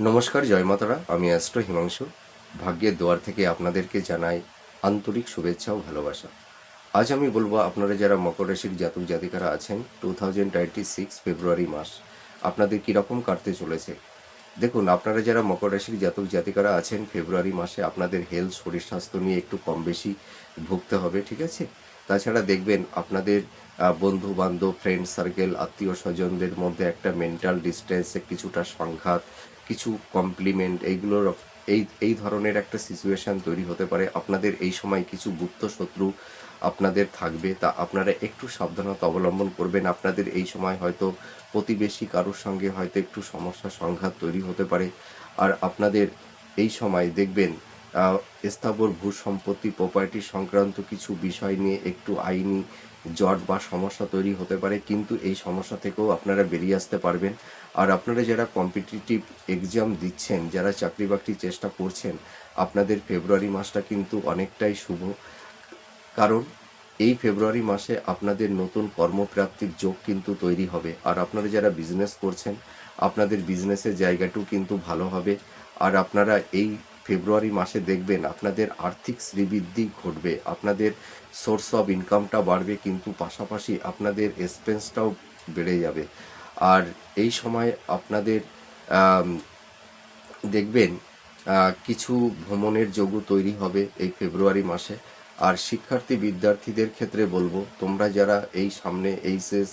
নমস্কার, জয় মাতারা। আমি অ্যাস্ট্রো হিমাংশু। ভাগ্যের দুয়ার থেকে আপনাদেরকে জানাই আন্তরিক শুভেচ্ছা ও ভালোবাসা। আজ আমি বলবো, আপনারা যারা মকর রাশির জাতক জাতিকারা আছেন, 2026 ফেব্রুয়ারি মাস আপনাদের কীরকম কাটতে চলেছে। দেখুন, আপনারা যারা মকর রাশির জাতক জাতিকারা আছেন, ফেব্রুয়ারি মাসে আপনাদের হেলথ, শরীর স্বাস্থ্য নিয়ে একটু কম বেশি ভুগতে হবে, ঠিক আছে। তাছাড়া দেখবেন আপনাদের বন্ধু বান্ধব, ফ্রেন্ড সার্কেল, আত্মীয় স্বজনদের মধ্যে একটা মেন্টাল ডিস্টেন্সে কিছুটা সংঘাত, কিছু কমপ্লিমেন্ট, এইগুলোর এই এই ধরনের একটা সিচুয়েশান তৈরি হতে পারে। আপনাদের এই সময় কিছু গুপ্ত শত্রু আপনাদের থাকবে, তা আপনারা একটু সাবধানতা অবলম্বন করবেন। আপনাদের এই সময় হয়তো প্রতিবেশী কারোর সঙ্গে হয়তো একটু সমস্যা সংঘাত তৈরি হতে পারে। আর আপনাদের এই সময় দেখবেন স্থাবর ভূ সম্পত্তি, প্রপার্টি সংক্রান্ত কিছু বিষয় নিয়ে একটু আইনি জট বা সমস্যা তৈরি হতে পারে, কিন্তু এই সমস্যা থেকেও আপনারা বেরিয়ে আসতে পারবেন। আর আপনারা যারা কম্পিটিটিভ এক্সাম দিচ্ছেন, যারা চাকরি বাকরির চেষ্টা করছেন, আপনাদের ফেব্রুয়ারি মাসটা কিন্তু অনেকটাই শুভ। কারণ এই ফেব্রুয়ারি মাসে আপনাদের নতুন কর্মপ্রাপ্তির যোগ কিন্তু তৈরি হবে। আর আপনারা যারা বিজনেস করছেন, আপনাদের বিজনেসের জায়গাটাও কিন্তু ভালো হবে। আর আপনারা এই ফেব্রুয়ারি মাসে দেখবেন আপনাদের আর্থিক শ্রীবৃদ্ধি ঘটবে, আপনাদের সোর্স অফ ইনকামটা বাড়বে, কিন্তু পাশাপাশি আপনাদের এক্সপেন্সটাও বেড়ে যাবে। আর এই সময় আপনাদের আম, দেখবেন কিছু ভ্রমণের যোগও তৈরি হবে এই ফেব্রুয়ারি মাসে। আর শিক্ষার্থী বিদ্যার্থীদের ক্ষেত্রে বলবো, তোমরা যারা এই সামনে এইচএস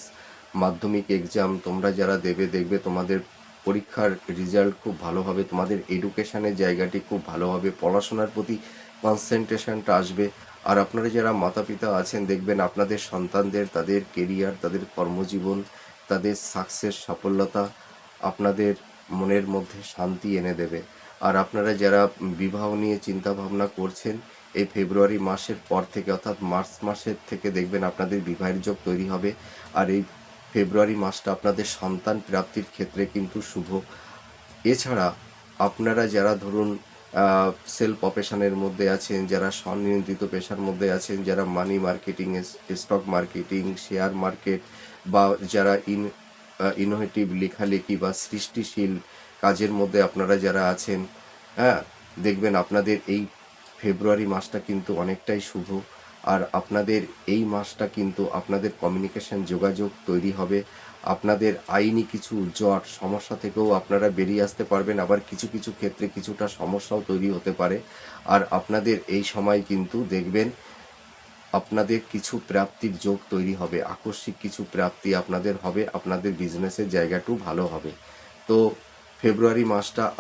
মাধ্যমিক এক্সাম তোমরা যারা দেবে, দেখবে তোমাদের পরীক্ষার রেজাল্ট খুব ভালো হবে, তোমাদের এডুকেশনের জায়গাটি খুব ভালো হবে, পড়াশোনার প্রতি কনসেন্ট্রেশনটা আসবে। আর আপনারা যারা মাতা পিতা আছেন, দেখবেন আপনাদের সন্তানদের তাদের কেরিয়ার, তাদের কর্মজীবন, তাদের সাকসেস, সাফল্যতা আপনাদের মনের মধ্যে শান্তি এনে দেবে। আর আপনারা যারা বিবাহ নিয়ে চিন্তা ভাবনা করছেন, এই ফেব্রুয়ারি মাসের পর থেকে অর্থাৎ মার্চ মাসের থেকে দেখবেন আপনাদের বিবাহের যোগ তৈরি হবে। আর এই ফেব্রুয়ারি মাসটা আপনাদের সন্তান প্রাপ্তির ক্ষেত্রে কিন্তু শুভ। এছাড়া আপনারা যারা ধরুন সেলফ প্রফেশনের মধ্যে আছেন, যারা স্বনিয়ন্ত্রিত পেশার মধ্যে আছেন, যারা মানি marketing, stock marketing, share market, বা যারা ইনোভেটিভ লেখালেখি বা সৃষ্টিশীল কাজের মধ্যে আপনারা যারা আছেন, হ্যাঁ, দেখবেন আপনাদের এই ফেব্রুয়ারি মাসটা কিন্তু অনেকটাই শুভ। আর আপনাদের এই মাসটা কিন্তু আপনাদের কমিউনিকেশন, যোগাযোগ তৈরি হবে। আপনাদের আইনি কিছু জট সমস্যা থেকেও আপনারা বেরিয়ে আসতে পারবেন। আবার কিছু কিছু ক্ষেত্রে কিছুটা সমস্যাও তৈরি হতে পারে। আর আপনাদের এই সময় কিন্তু দেখবেন আপনাদের কিছু প্রাপ্তির যোগ তৈরি হবে, আকস্মিক কিছু প্রাপ্তি আপনাদের হবে, আপনাদের বিজনেসের জায়গাটাও ভালো হবে। তো ফেব্রুয়ারি মাসটা